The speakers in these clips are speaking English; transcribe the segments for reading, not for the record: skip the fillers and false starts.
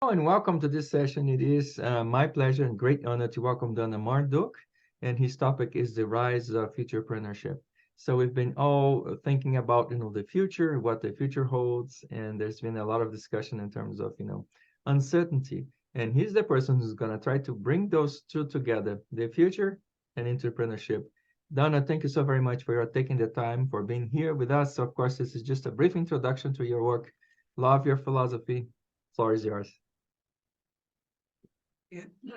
And welcome to this session. It is my pleasure and great honor to welcome Donna Marduk, and his topic is the rise of futurepreneurship. So we've been all thinking about, the future, what the future holds, and there's been a lot of discussion in terms of, uncertainty. And he's the person who's going to try to bring those two together, the future and entrepreneurship. Donna, thank you so very much for your taking the time for being here with us. Of course, this is just a brief introduction to your work. Love your philosophy. Floor is yours.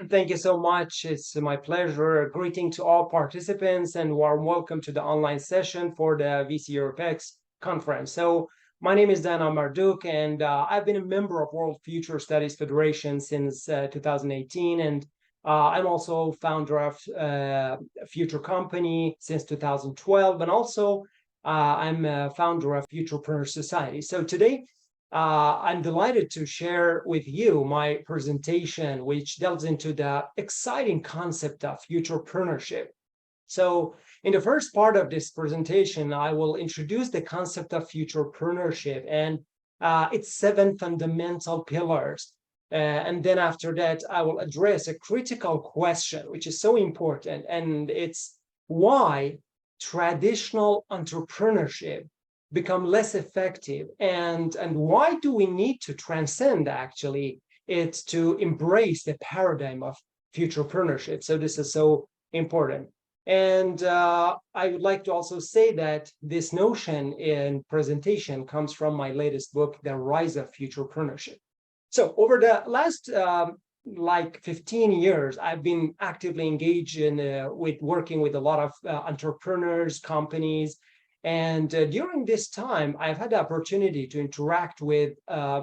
Thank you so much. It's my pleasure. Greeting to all participants and warm welcome to the online session for the VC EuropeX conference. So my name is Dana Marduk, and I've been a member of World Future Studies Federation since 2018, and I'm also founder of Future Company since 2012, and also I'm a founder of Futurepreneur Society. So today I'm delighted to share with you my presentation, which delves into the exciting concept of futurepreneurship. So in the first part of this presentation, I will introduce the concept of futurepreneurship and its 7 fundamental pillars. And then after that, I will address a critical question, which is so important, and it's why traditional entrepreneurship become less effective, and why do we need to transcend actually it to embrace the paradigm of futurepreneurship. So this is so important. And I would like to also say that this notion in presentation comes from my latest book, The Rise of Futurepreneurship. So over the last like 15 years, I've been actively engaged in with working with a lot of entrepreneurs, companies. And during this time, I've had the opportunity to interact with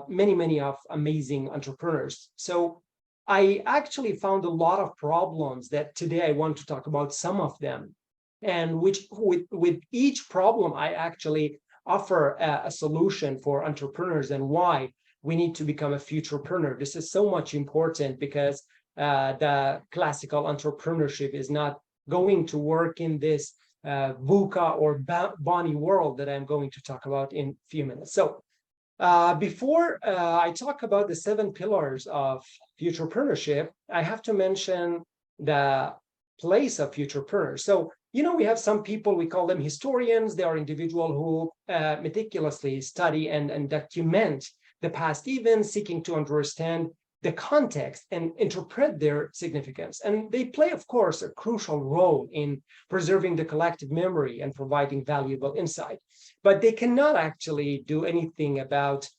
many of amazing entrepreneurs. So I actually found a lot of problems that today I want to talk about some of them. And which with each problem, I actually offer a solution for entrepreneurs and why we need to become a futurepreneur. This is so much important because the classical entrepreneurship is not going to work in this VUCA or Bonnie world that I'm going to talk about in a few minutes. So before I talk about the 7 pillars of futurepreneurship, I have to mention the place of futurepreneurs. So, we have some people, we call them historians. They are individuals who meticulously study and document the past events, seeking to understand the context and interpret their significance. And they play, of course, a crucial role in preserving the collective memory and providing valuable insight. But they cannot actually do anything about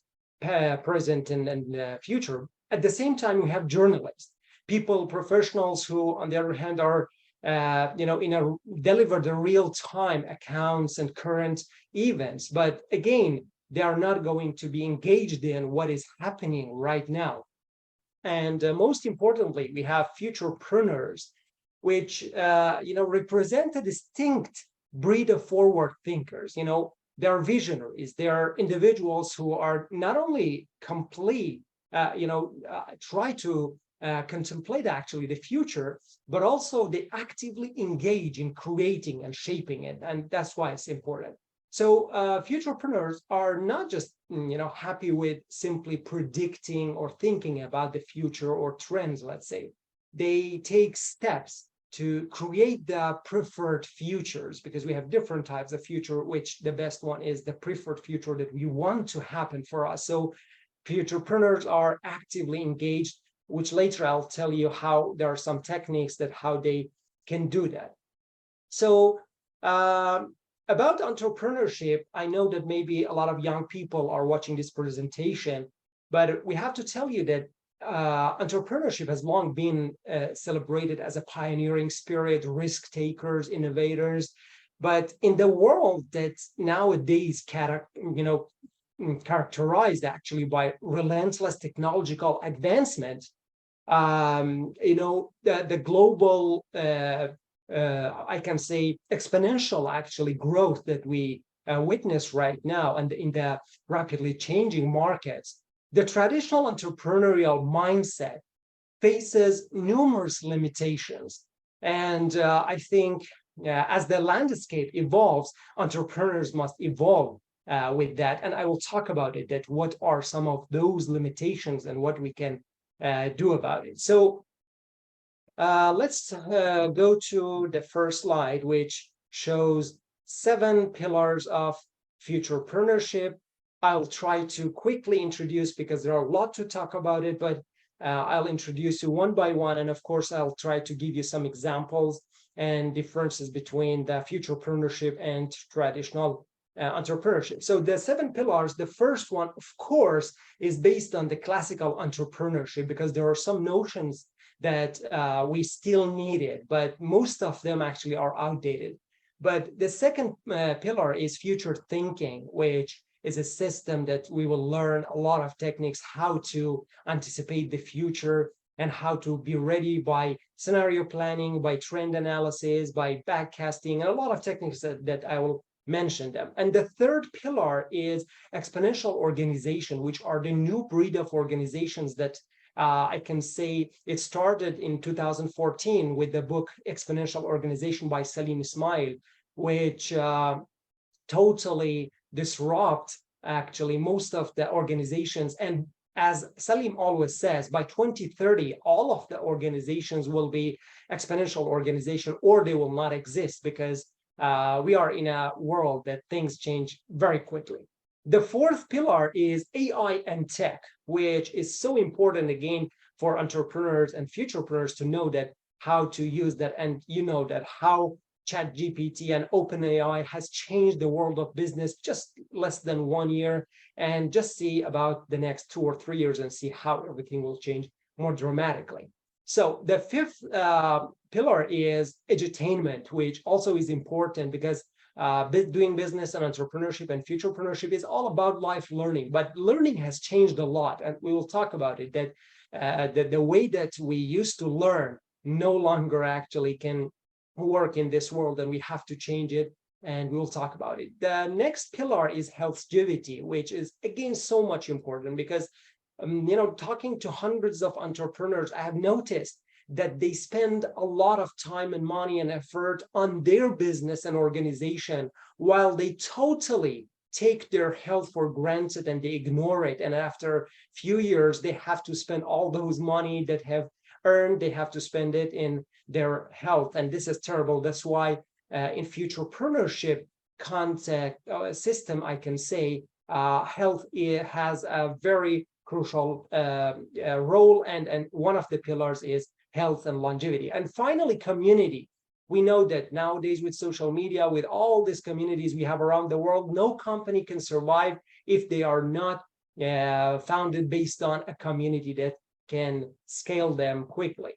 present and future. At the same time, we have journalists, people, professionals who, on the other hand, are deliver the real-time accounts and current events. But again, they are not going to be engaged in what is happening right now. And most importantly, we have futurepreneurs, which represent a distinct breed of forward thinkers. They're visionaries. They're individuals who are not only try to contemplate actually the future, but also they actively engage in creating and shaping it. And that's why it's important. So futurepreneurs are not just happy with simply predicting or thinking about the future or trends, let's say. They take steps to create the preferred futures, because we have different types of future, which the best one is the preferred future that we want to happen for us. So futurepreneurs are actively engaged, which later I'll tell you how there are some techniques that how they can do that. So about entrepreneurship, I know that maybe a lot of young people are watching this presentation, but we have to tell you that entrepreneurship has long been celebrated as a pioneering spirit, risk takers, innovators. But in the world that's nowadays characterized actually by relentless technological advancement, the global I can say exponential actually growth that we witness right now and in the rapidly changing markets, the traditional entrepreneurial mindset faces numerous limitations. And I think as the landscape evolves, entrepreneurs must evolve with that. And I will talk about it, that what are some of those limitations and what we can do about it. So let's go to the first slide, which shows 7 pillars of futurepreneurship. I'll try to quickly introduce because there are a lot to talk about it, but I'll introduce you one by one. And of course, I'll try to give you some examples and differences between the futurepreneurship and traditional entrepreneurship. So the 7 pillars, the first one, of course, is based on the classical entrepreneurship because there are some notions that we still need it, but most of them actually are outdated. But the second pillar is future thinking, which is a system that we will learn a lot of techniques how to anticipate the future and how to be ready by scenario planning, by trend analysis, by backcasting, and a lot of techniques that I will mention them. And the third pillar is exponential organization, which are the new breed of organizations that I can say it started in 2014 with the book Exponential Organization by Salim Ismail, which totally disrupt actually most of the organizations. And as Salim always says, by 2030, all of the organizations will be exponential organization or they will not exist because we are in a world that things change very quickly. The fourth pillar is AI and tech, which is so important again for entrepreneurs and futurepreneurs to know that how to use that. And you know that how ChatGPT and OpenAI has changed the world of business just less than 1 year, and just see about the next 2 or 3 years and see how everything will change more dramatically. So the fifth pillar is edutainment, which also is important because doing business and entrepreneurship and futurepreneurship is all about life learning, but learning has changed a lot, and we will talk about it, that the way that we used to learn no longer actually can work in this world, and we have to change it, and we'll talk about it. The next pillar is healthgivity, which is again so much important because talking to hundreds of entrepreneurs, I have noticed that they spend a lot of time and money and effort on their business and organization while they totally take their health for granted and they ignore it. And after a few years, they have to spend all those money that have earned, they have to spend it in their health. And this is terrible. That's why in futurepreneurship concept system, I can say health has a very crucial role. And one of the pillars is health and longevity. And finally, community. We know that nowadays with social media, with all these communities we have around the world, no company can survive if they are not founded based on a community that can scale them quickly.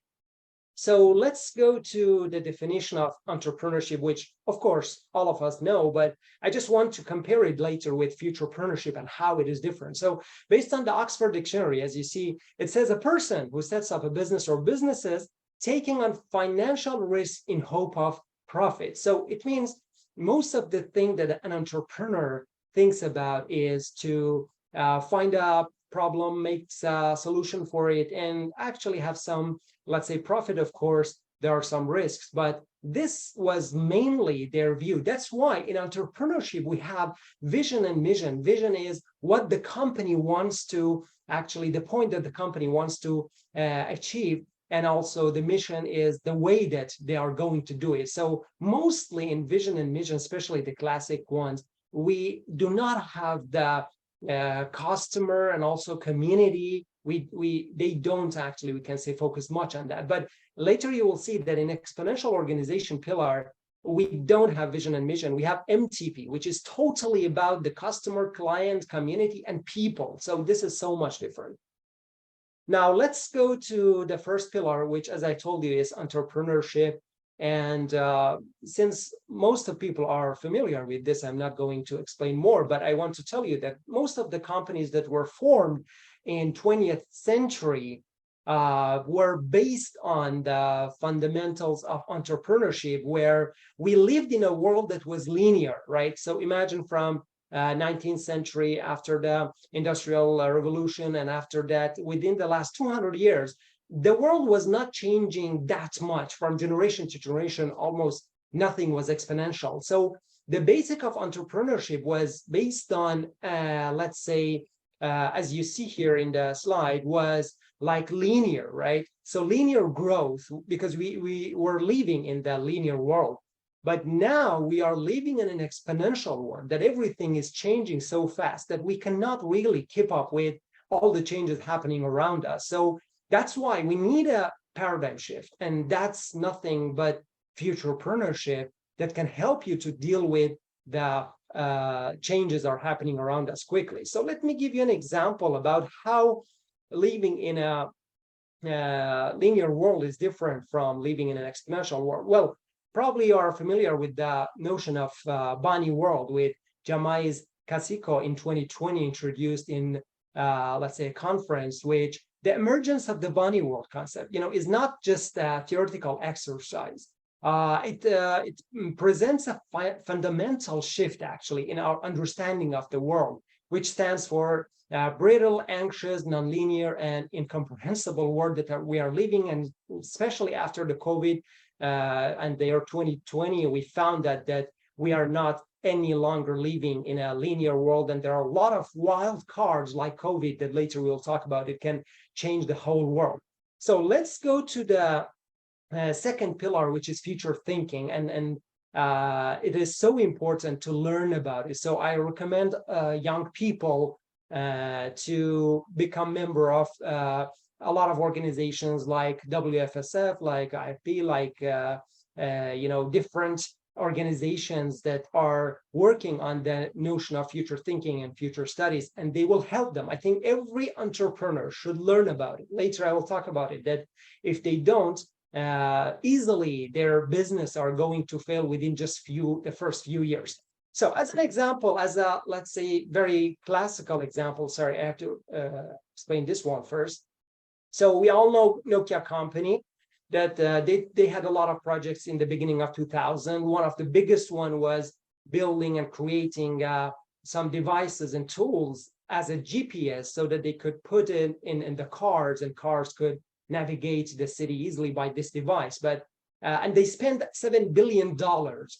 So let's go to the definition of entrepreneurship, which of course all of us know, but I just want to compare it later with futurepreneurship and how it is different. So based on the Oxford Dictionary, as you see, it says a person who sets up a business or businesses taking on financial risk in hope of profit. So it means most of the thing that an entrepreneur thinks about is to find a problem, makes a solution for it, and actually have some, let's say, profit. Of course, there are some risks, but this was mainly their view. That's why in entrepreneurship, we have vision and mission. Vision is what the company wants to, actually the point that the company wants to achieve. And also the mission is the way that they are going to do it. So mostly in vision and mission, especially the classic ones, we do not have the customer and also community. They don't actually, we can say, focus much on that. But later you will see that in exponential organization pillar, we don't have vision and mission. We have MTP, which is totally about the customer, client, community, and people. So this is so much different. Now let's go to the first pillar, which, as I told you, is entrepreneurship. And since most of people are familiar with this, I'm not going to explain more, but I want to tell you that most of the companies that were formed in 20th century were based on the fundamentals of entrepreneurship, where we lived in a world that was linear, right? So imagine from 19th century, after the Industrial Revolution, and after that, within the last 200 years, the world was not changing that much from generation to generation. Almost nothing was exponential. So the basic of entrepreneurship was based on, let's say, as you see here in the slide, was like linear, right? So linear growth, because we were living in the linear world. But now we are living in an exponential world, that everything is changing so fast that we cannot really keep up with all the changes happening around us. So that's why we need a paradigm shift. And that's nothing but futurepreneurship that can help you to deal with the changes are happening around us quickly. So let me give you an example about how living in a linear world is different from living in an exponential world. Well, probably you are familiar with the notion of bunny world, with Jamais Casicco in 2020 introduced in, let's say, a conference, which the emergence of the bunny world concept, is not just a theoretical exercise. It presents a fundamental shift, actually, in our understanding of the world, which stands for brittle, anxious, nonlinear, and incomprehensible world that we are living, and especially after the COVID and the year 2020, we found that we are not any longer living in a linear world, and there are a lot of wild cards like COVID that later we'll talk about. It can change the whole world. So let's go to the second pillar, which is future thinking, and it is so important to learn about it. So I recommend young people to become member of a lot of organizations like WFSF, like IFP, like different organizations that are working on the notion of future thinking and future studies, and they will help them. I think every entrepreneur should learn about it. Later I will talk about it, that if they don't, easily their business are going to fail within just the first few years. So as an example, as a, let's say, very classical example, sorry, I have to explain this one first. So we all know Nokia company, that they had a lot of projects in the beginning of 2000. One of the biggest one was building and creating some devices and tools as a GPS, so that they could put it in the cars, and cars could navigate the city easily by this device. But and they spent $7 billion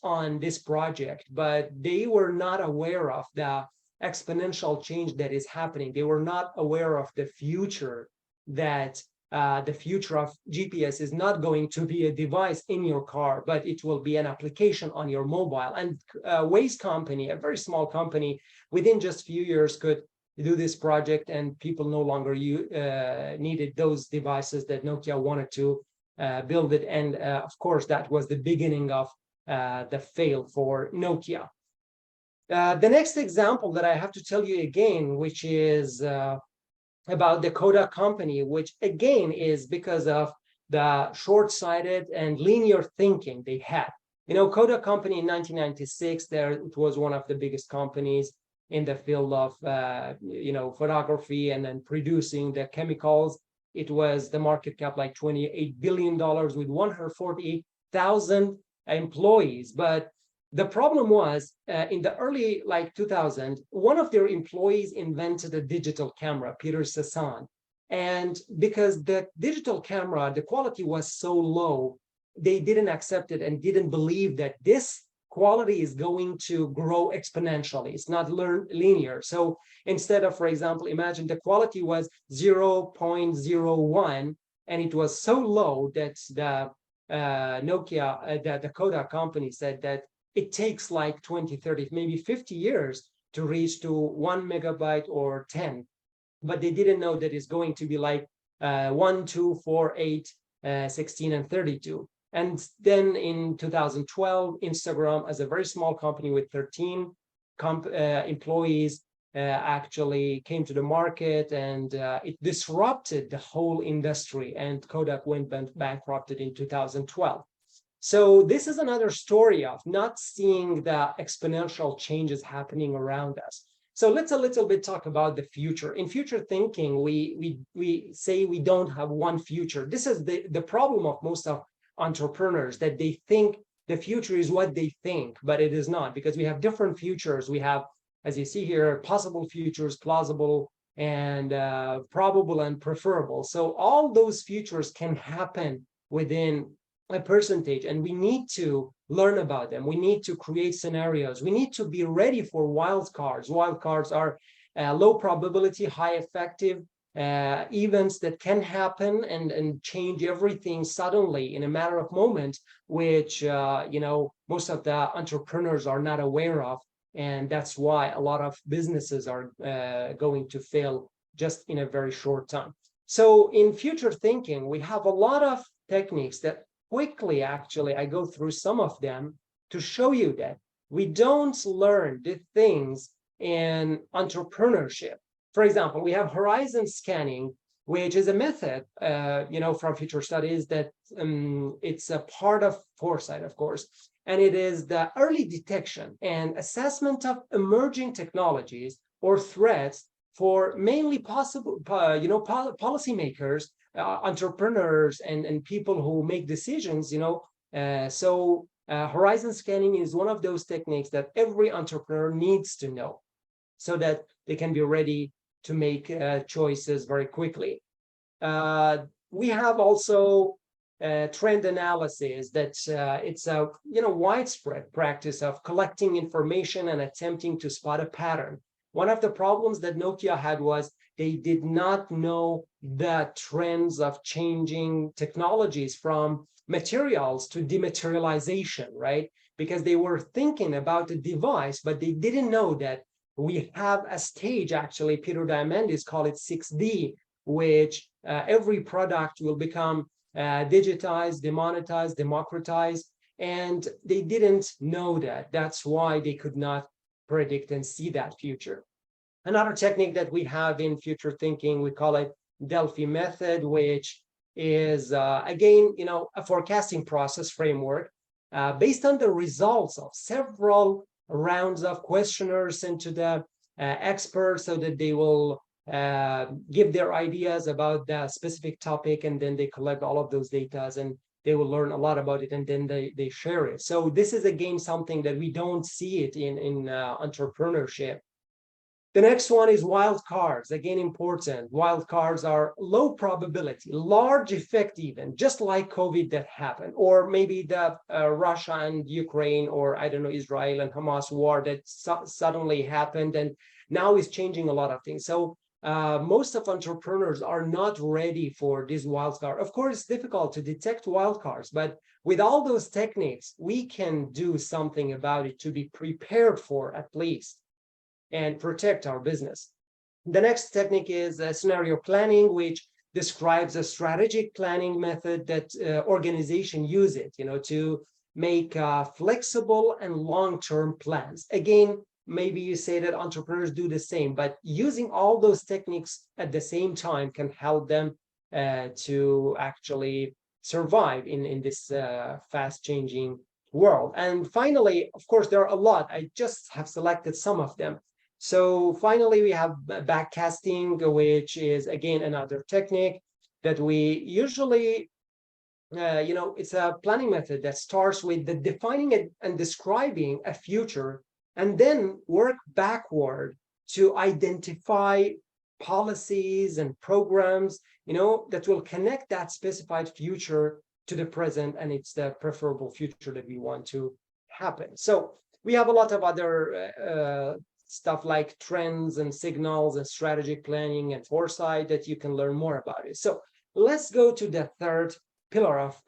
on this project, but they were not aware of the exponential change that is happening. They were not aware of the future, that the future of GPS is not going to be a device in your car, but it will be an application on your mobile. And Waze company, a very small company, within just a few years could do this project, and people no longer needed those devices that Nokia wanted to build it. And of course, that was the beginning of the fail for Nokia. The next example that I have to tell you again, which is about the Kodak company, which again is because of the short-sighted and linear thinking they had. Kodak company in 1996, it was one of the biggest companies in the field of photography and then producing the chemicals. It was the market cap like $28 billion with 148,000 employees. But the problem was in the early 2000, one of their employees invented a digital camera, Peter Sasson. And because the digital camera, the quality was so low, they didn't accept it and didn't believe that this quality is going to grow exponentially. It's not linear. So instead of, for example, imagine the quality was 0.01, and it was so low that the Nokia, the Kodak company said that it takes like 20, 30, maybe 50 years to reach to 1 megabyte or 10. But they didn't know that it's going to be like 1, 2, 4, 8, 16, and 32. And then in 2012, Instagram, as a very small company with 13 employees, actually came to the market, and it disrupted the whole industry, and Kodak went bankrupted in 2012. So this is another story of not seeing the exponential changes happening around us. So let's a little bit talk about the future. In future thinking, we say we don't have one future. This is the problem of most of entrepreneurs, that they think the future is what they think, but it is not, because we have different futures. We have, as you see here, possible futures, plausible, and probable and preferable. So all those futures can happen within a percentage, and we need to learn about them. We need to create scenarios. We need to be ready for wild cards. Wild cards are low probability, high effective events that can happen and change everything suddenly in a matter of moments, which most of the entrepreneurs are not aware of, and that's why a lot of businesses are going to fail just in a very short time. So in future thinking, we have a lot of techniques that quickly, actually, I go through some of them to show you that we don't learn the things in entrepreneurship. For example, we have horizon scanning, which is a method, from future studies that it's a part of foresight, of course, and it is the early detection and assessment of emerging technologies or threats for mainly possible, policymakers, entrepreneurs, and people who make decisions. Horizon scanning is one of those techniques that every entrepreneur needs to know so that they can be ready to make choices very quickly. We have also trend analysis that it's a widespread practice of collecting information and attempting to spot a pattern. One of the problems that Nokia had was they did not know the trends of changing technologies from materials to dematerialization, right? Because they were thinking about the device, but they didn't know that we have a stage, actually, Peter Diamandis called it 6D, which every product will become digitized, demonetized, democratized, and they didn't know that. That's why they could not predict and see that future. Another technique that we have in future thinking, we call it Delphi method, which is, again, a forecasting process framework based on the results of several rounds of questionnaires sent to the experts so that they will give their ideas about the specific topic, and then they collect all of those data and they will learn a lot about it, and then they share it. So this is, again, something that we don't see it in entrepreneurship. The next one is wild cards. Again, important. Wild cards are low probability, large effect even, just like COVID that happened, or maybe the Russia and Ukraine, or I don't know, Israel and Hamas war that suddenly happened and now is changing a lot of things. So most of entrepreneurs are not ready for this wild card. Of course, it's difficult to detect wild cards, but with all those techniques, we can do something about it to be prepared for, at least, and protect our business. The next technique is scenario planning, which describes a strategic planning method that organization use it, to make flexible and long-term plans. Again, maybe you say that entrepreneurs do the same, but using all those techniques at the same time can help them to actually survive in this fast-changing world. And finally, of course, there are a lot. I just have selected some of them. So finally, we have backcasting, which is, again, another technique that we usually, it's a planning method that starts with the defining and describing a future, and then work backward to identify policies and programs, that will connect that specified future to the present, and it's the preferable future that we want to happen. So we have a lot of other stuff like trends and signals and strategic planning and foresight that you can learn more about it. So let's go to the third pillar of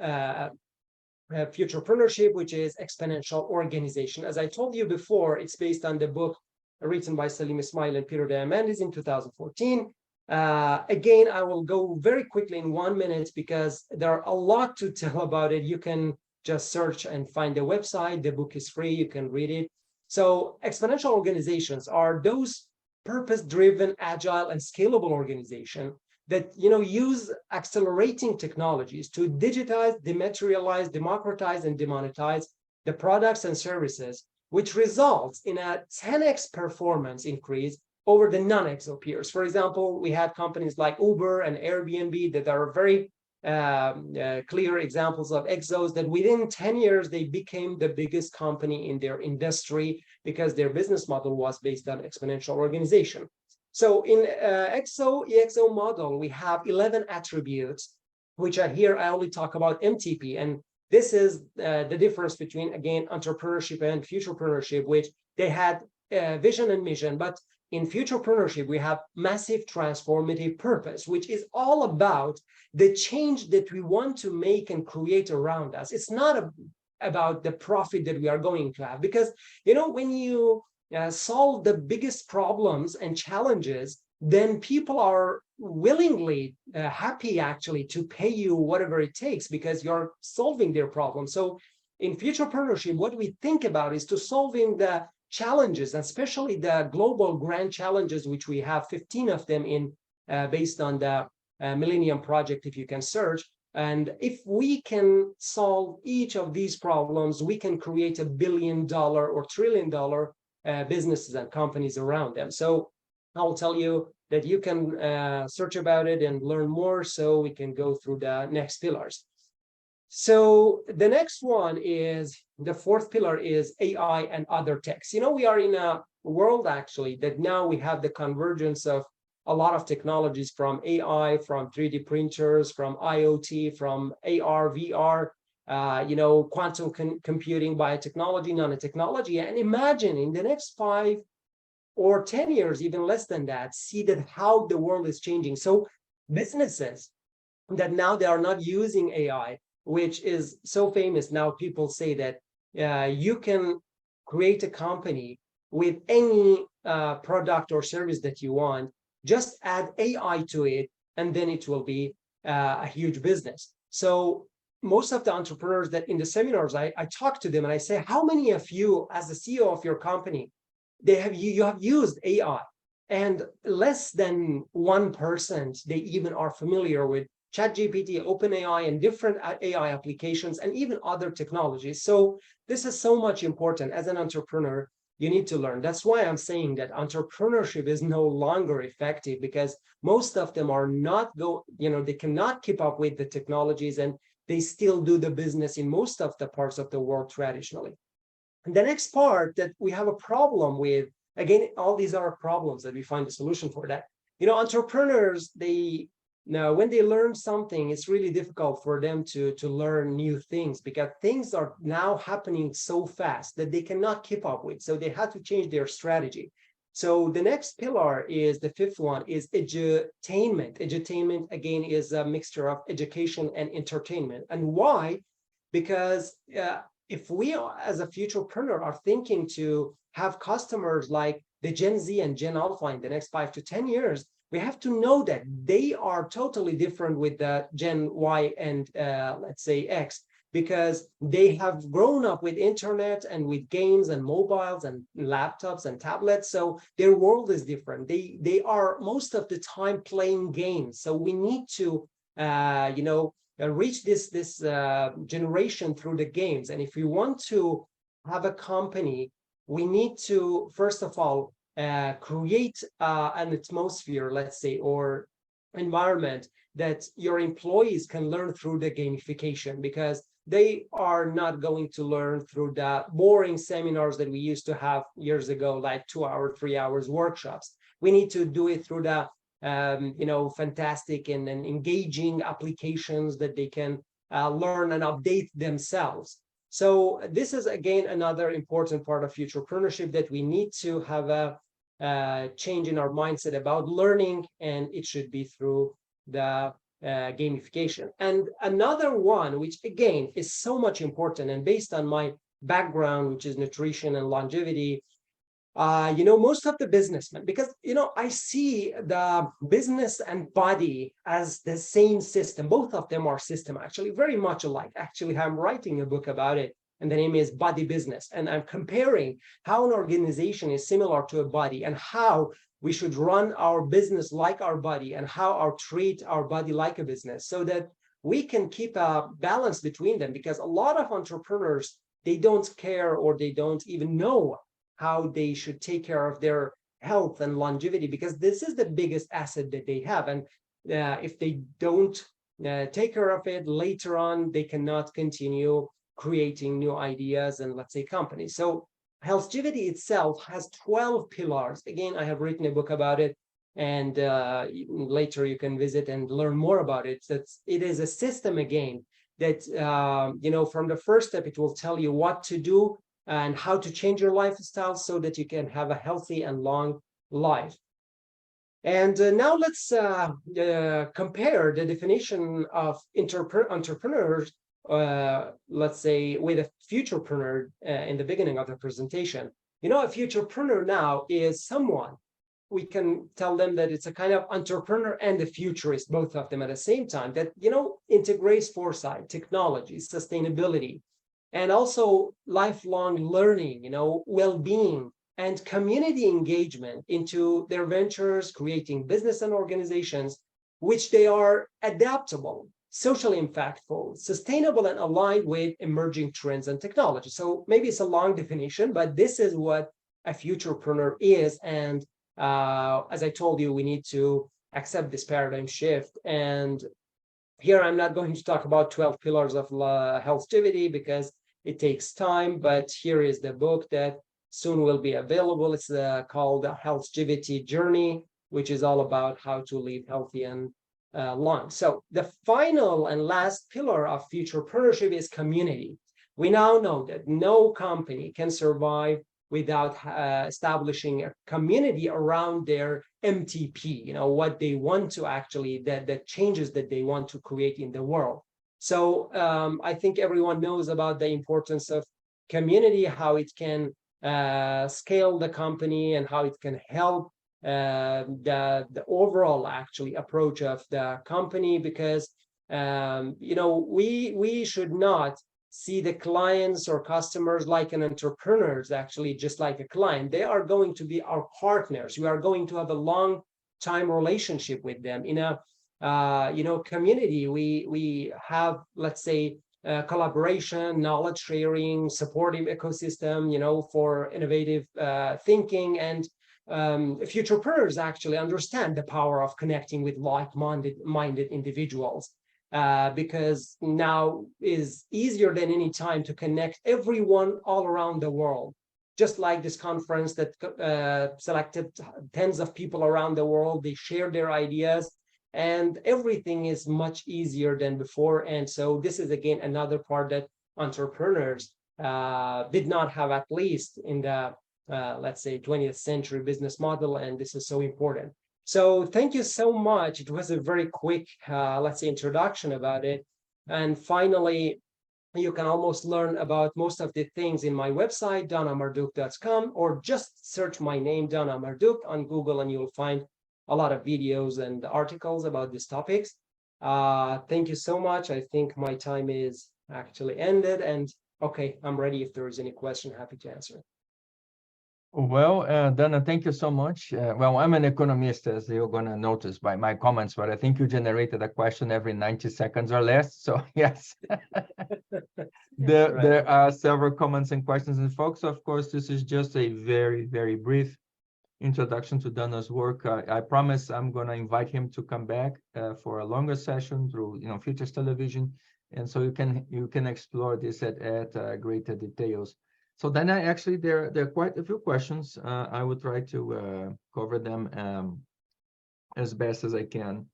Futurepreneurship, which is exponential organization. As I told you before, it's based on the book written by Salim Ismail and Peter Diamandis in 2014. Again, I will go very quickly in 1 minute because there are a lot to tell about it. You can just search and find the website. The book is free. You can read it. So exponential organizations are those purpose-driven, agile, and scalable organizations that use accelerating technologies to digitize, dematerialize, democratize, and demonetize the products and services, which results in a 10x performance increase over the non-exo peers. For example, we had companies like Uber and Airbnb that are very clear examples of exos that within 10 years, they became the biggest company in their industry because their business model was based on exponential organization. So in EXO model, we have 11 attributes, which are here. I only talk about MTP. And this is the difference between, again, entrepreneurship and futurepreneurship, which they had vision and mission, but in Futurepreneurship, we have massive transformative purpose, which is all about the change that we want to make and create around us. It's not about the profit that we are going to have, because when you solve the biggest problems and challenges, then people are willingly happy actually to pay you whatever it takes, because you're solving their problem. So in Futurepreneurship, what we think about is to solving the challenges, especially the global grand challenges, which we have 15 of them in based on the Millennium Project, if you can search. And if we can solve each of these problems, we can create $1 billion or $1 trillion businesses and companies around them. So I'll tell you that you can search about it and learn more, so we can go through the next pillars. So the next one is, the fourth pillar is AI and other techs. We are in a world actually that now we have the convergence of a lot of technologies, from AI, from 3D printers, from IoT, from AR, VR, quantum computing, biotechnology, nanotechnology. And imagine in the next 5 or 10 years, even less than that, see that how the world is changing. So businesses that now they are not using AI, which is so famous now, people say that you can create a company with any product or service that you want, just add AI to it, and then it will be a huge business. So most of the entrepreneurs that in the seminars, I talk to them and I say, how many of you, as the CEO of your company, you have used AI? And less than 1%, they even are familiar with ChatGPT, OpenAI, and different AI applications, and even other technologies. So this is so much important. As an entrepreneur, you need to learn. That's why I'm saying that entrepreneurship is no longer effective, because most of them are not they cannot keep up with the technologies, and they still do the business in most of the parts of the world traditionally. And the next part that we have a problem with, again, all these are problems that we find a solution for that. Entrepreneurs, now, when they learn something, it's really difficult for them to learn new things, because things are now happening so fast that they cannot keep up with. So they have to change their strategy. So the next pillar is, the fifth one, is edutainment. Edutainment, again, is a mixture of education and entertainment. And why? Because if we, as a futurepreneur, are thinking to have customers like the Gen Z and Gen Alpha in the next 5 to 10 years, we have to know that they are totally different with the Gen Y and let's say X, because they have grown up with internet and with games and mobiles and laptops and tablets. So their world is different. They are most of the time playing games. So we need to reach this generation through the games. And if we want to have a company, we need to, first of all, create an atmosphere, let's say, or environment that your employees can learn through the gamification, because they are not going to learn through the boring seminars that we used to have years ago, like 2 hour, 3 hours workshops. We need to do it through the fantastic and engaging applications that they can learn and update themselves. So this is, again, another important part of futurepreneurship, that we need to have a change in our mindset about learning, and it should be through the gamification. And another one, which again is so much important, and based on my background, which is nutrition and longevity, most of the businessmen, because, I see the business and body as the same system. Both of them are system, actually, very much alike. Actually, I'm writing a book about it, and the name is Body Business. And I'm comparing how an organization is similar to a body, and how we should run our business like our body, and how our treat our body like a business, so that we can keep a balance between them. Because a lot of entrepreneurs, they don't care, or they don't even know how they should take care of their health and longevity, because this is the biggest asset that they have. And if they don't take care of it, later on, they cannot continue creating new ideas and, let's say, companies. So Healthgivity itself has 12 pillars. Again, I have written a book about it, and later you can visit and learn more about it. It is a system, again, that, from the first step, it will tell you what to do and how to change your lifestyle, so that you can have a healthy and long life. And now let's compare the definition of entrepreneurs, let's say, with a futurepreneur in the beginning of the presentation. You know, a futurepreneur now is someone, we can tell them that it's a kind of entrepreneur and a futurist, both of them at the same time, that, you know, integrates foresight, technology, sustainability, and also lifelong learning, you know, well-being, and community engagement into their ventures, creating business and organizations which they are adaptable, socially impactful, sustainable, and aligned with emerging trends and technology. So maybe it's a long definition, but this is what a futurepreneur is. And as I told you, we need to accept this paradigm shift. And here I'm not going to talk about 12 pillars of healthivity because it takes time, but here is the book that soon will be available. It's called the Healthivity Journey, which is all about how to live healthy and long. So the final and last pillar of futurepreneurship is community. We now know that no company can survive without establishing a community around their MTP, you know, what they want to actually, the changes that they want to create in the world. So I think everyone knows about the importance of community, how it can scale the company and how it can help the overall actually approach of the company, because you know, we should not see the clients or customers like an entrepreneurs, actually just like a client. They are going to be our partners. We are going to have a long time relationship with them. In a you know, community, we have, let's say, collaboration, knowledge sharing, supportive ecosystem, you know, for innovative thinking. And futurepreneurs actually understand the power of connecting with like-minded individuals, because now is easier than any time to connect everyone all around the world. Just like this conference that selected tens of people around the world, they shared their ideas, and everything is much easier than before. And so this is again another part that entrepreneurs did not have, at least in the let's say 20th century business model, and this is so important. So thank you so much. It was a very quick let's say introduction about it. And finally, you can almost learn about most of the things in my website, danamarduk.com, or just search my name, Dana Marduk, on Google, and you'll find a lot of videos and articles about these topics. Thank you so much. I think my time is actually ended, and okay, I'm ready. If there is any question, happy to answer. Well, Dana, thank you so much. Well, I'm an economist, as you're going to notice by my comments, but I think you generated a question every 90 seconds or less. So yes, there are several comments and questions. And folks, of course, this is just a very, very brief introduction to Dana's work. I promise I'm going to invite him to come back for a longer session through, you know, Futures Television, and so you can explore this at greater details. So then actually there are quite a few questions. I will try to cover them as best as I can.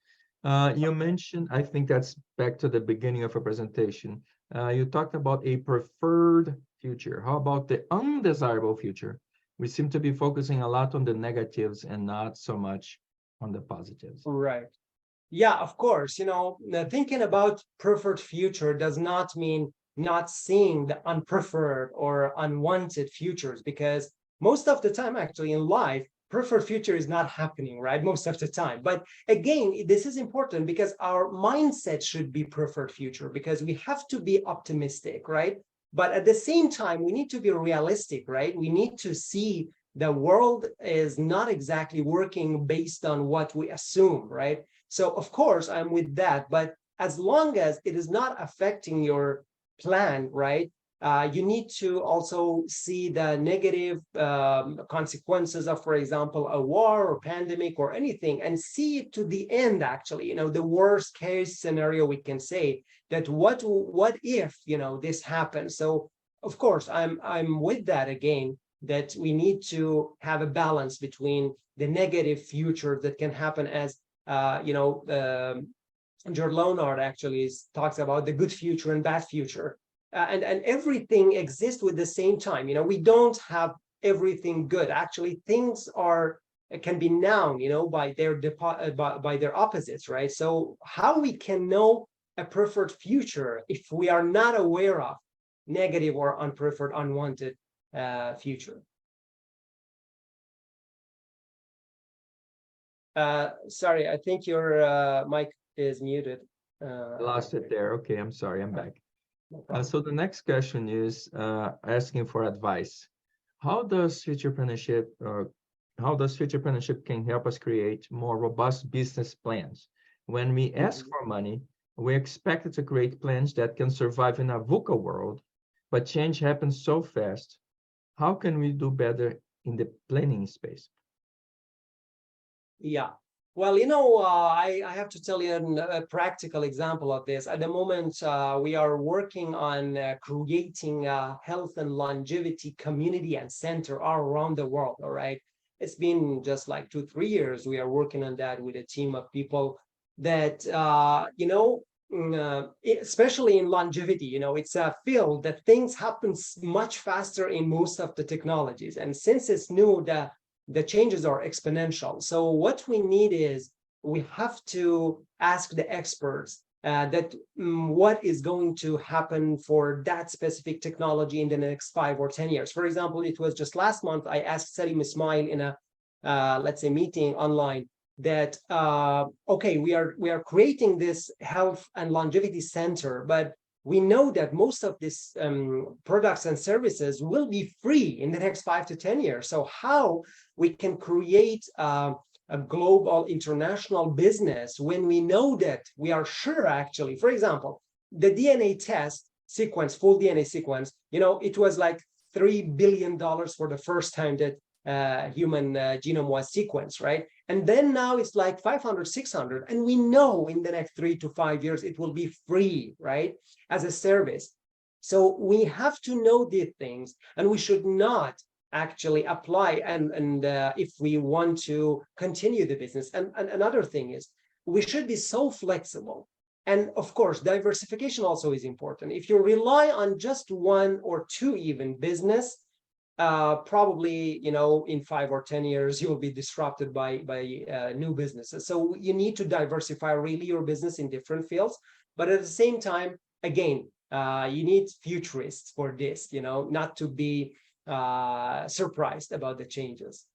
You mentioned, I think that's back to the beginning of a presentation. You talked about a preferred future. How about the undesirable future? We seem to be focusing a lot on the negatives and not so much on the positives. Right. Yeah, of course. You know, thinking about preferred future does not mean not seeing the unpreferred or unwanted futures, because most of the time, actually, in life, preferred future is not happening, right? Most of the time. But again, this is important because our mindset should be preferred future, because we have to be optimistic, right? But at the same time, we need to be realistic, right? We need to see the world is not exactly working based on what we assume, right? So of course, I'm with that. But as long as it is not affecting your plan, right? You need to also see the negative consequences of, for example, a war or pandemic or anything, and see it to the end, actually, you know, the worst case scenario we can say, that what if, you know, this happens. So of course, I'm with that again, that we need to have a balance between the negative future that can happen, as you know, George Leonard actually talks about the good future and bad future, and everything exists with the same time. You know, we don't have everything good. Actually, things are can be known, by their opposites, right? So how we can know a preferred future if we are not aware of negative or unpreferred, unwanted future? Sorry, I think your mic is muted. Lost it there. Okay, I'm sorry, I'm back. No problem. So the next question is asking for advice. How does futurepreneurship can help us create more robust business plans? When we ask for money, we're expected to create plans that can survive in a VUCA world, but change happens so fast. How can we do better in the planning space? Yeah. Well, I have to tell you a practical example of this. At the moment, we are working on creating a health and longevity community and center all around the world. All right. It's been just like 2, 3 years. We are working on that with a team of people that, especially in longevity, it's a field that things happen much faster in most of the technologies. And since it's new, the changes are exponential. So what we need is we have to ask the experts that what is going to happen for that specific technology in the next 5 or 10 years. For example, it was just last month, I asked Salim Ismail in a, let's say, meeting online that, okay, we are creating this health and longevity center, but we know that most of these products and services will be free in the next 5 to 10 years. So how we can create a global international business when we know that we are sure, actually, for example, the DNA test sequence, full DNA sequence, it was like $3 billion for the first time that human genome was sequenced, right? And then now it's like 500, 600. And we know in the next 3 to 5 years, it will be free, right? As a service. So we have to know these things, and we should not actually apply and if we want to continue the business. And another thing is we should be so flexible. And of course, diversification also is important. If you rely on just one or two even business, probably, in 5 or 10 years, you will be disrupted by new businesses. So you need to diversify really your business in different fields. But at the same time, again, you need futurists for this, not to be surprised about the changes.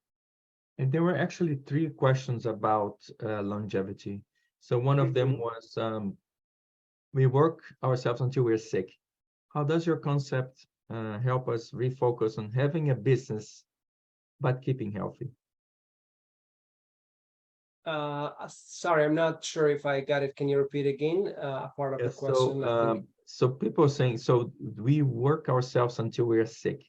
And there were actually 3 questions about longevity. So one of them was, we work ourselves until we're sick. How does your concept help us refocus on having a business, but keeping healthy? Sorry, I'm not sure if I got it. Can you repeat again part of the Yes, question? so people are saying, so we work ourselves until we are sick.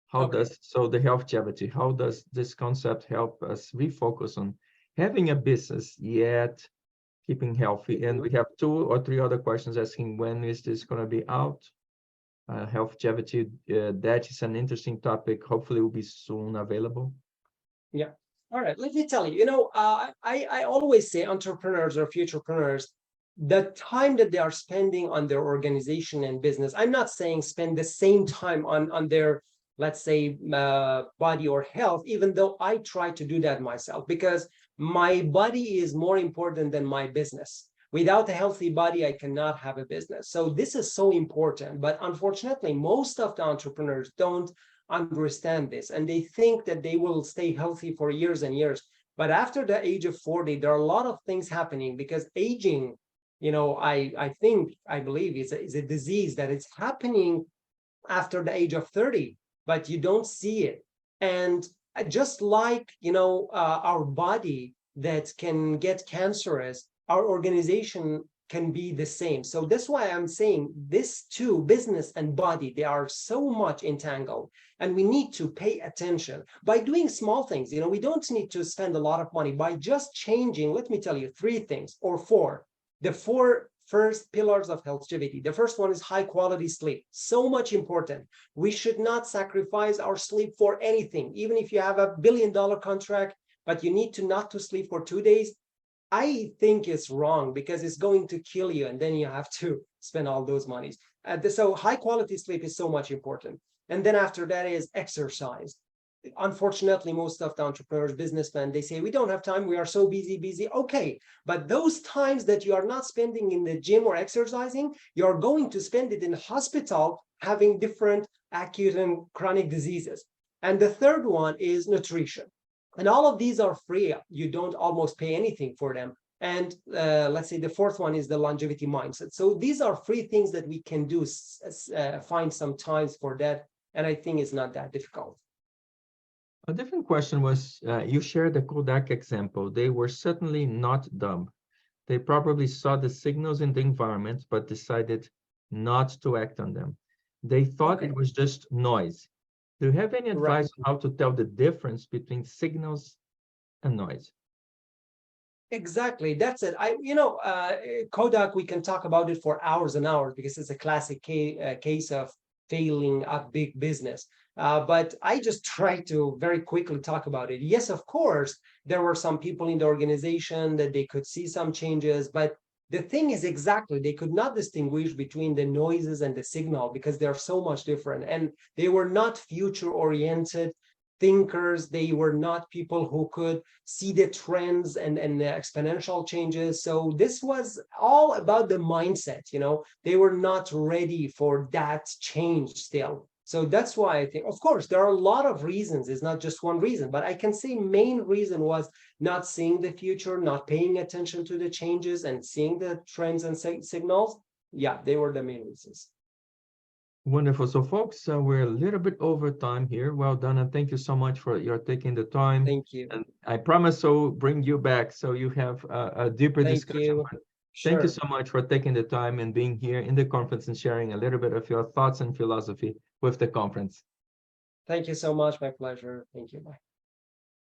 How does, so the longevity, how does this concept help us refocus on having a business yet keeping healthy? And we have 2 or 3 other questions asking, when is this going to be out? Longevity, that is an interesting topic. Hopefully it will be soon available. Yeah. All right. Let me tell you, I always say entrepreneurs or futurepreneurs, the time that they are spending on their organization and business, I'm not saying spend the same time on their, let's say, body or health, even though I try to do that myself, because my body is more important than my business. Without a healthy body, I cannot have a business. So this is so important. But unfortunately, most of the entrepreneurs don't understand this, and they think that they will stay healthy for years and years. But after the age of 40, there are a lot of things happening, because aging, I believe is a disease that is happening after the age of 30, but you don't see it. And just like, our body that can get cancerous, our organization can be the same. So that's why I'm saying this two, business and body, they are so much entangled, and we need to pay attention by doing small things. We don't need to spend a lot of money by just changing. Let me tell you 3 things or 4. The 4 first pillars of longevity. The first one is high quality sleep. So much important. We should not sacrifice our sleep for anything. Even if you have $1 billion contract, but you need to not to sleep for 2 days, I think it's wrong, because it's going to kill you, and then you have to spend all those monies. So high quality sleep is so much important. And then after that is exercise. unfortunately, most of the entrepreneurs, businessmen, they say, we don't have time, we are so busy. Okay, but those times that you are not spending in the gym or exercising, you're going to spend it in hospital having different acute and chronic diseases. And the third one is nutrition. And all of these are free. You don't almost pay anything for them. And let's say the fourth one is the longevity mindset. So these are free things that we can do, find some times for that. And I think it's not that difficult. A different question was, you shared the Kodak example. They were certainly not dumb. They probably saw the signals in the environment, but decided not to act on them. They thought it was just noise. Do you have any advice on how to tell the difference between signals and noise? Exactly, that's it. Kodak, we can talk about it for hours and hours because it's a classic case of failing at big business. But I just try to very quickly talk about it. Yes, of course, there were some people in the organization that they could see some changes, but the thing is exactly, they could not distinguish between the noises and the signal because they're so much different. And they were not future-oriented thinkers. They were not people who could see the trends and the exponential changes. So this was all about the mindset, they were not ready for that change still. So that's why I think, of course, there are a lot of reasons. It's not just one reason, but I can say main reason was not seeing the future, not paying attention to the changes and seeing the trends and signals. Yeah, they were the main reasons. Wonderful. So folks, we're a little bit over time here. Well done, and thank you so much for your taking the time. Thank you. And I promise I'll bring you back so you have a deeper discussion. Thank you so much for taking the time and being here in the conference and sharing a little bit of your thoughts and philosophy with the conference. Thank you so much. My pleasure. Thank you. Bye.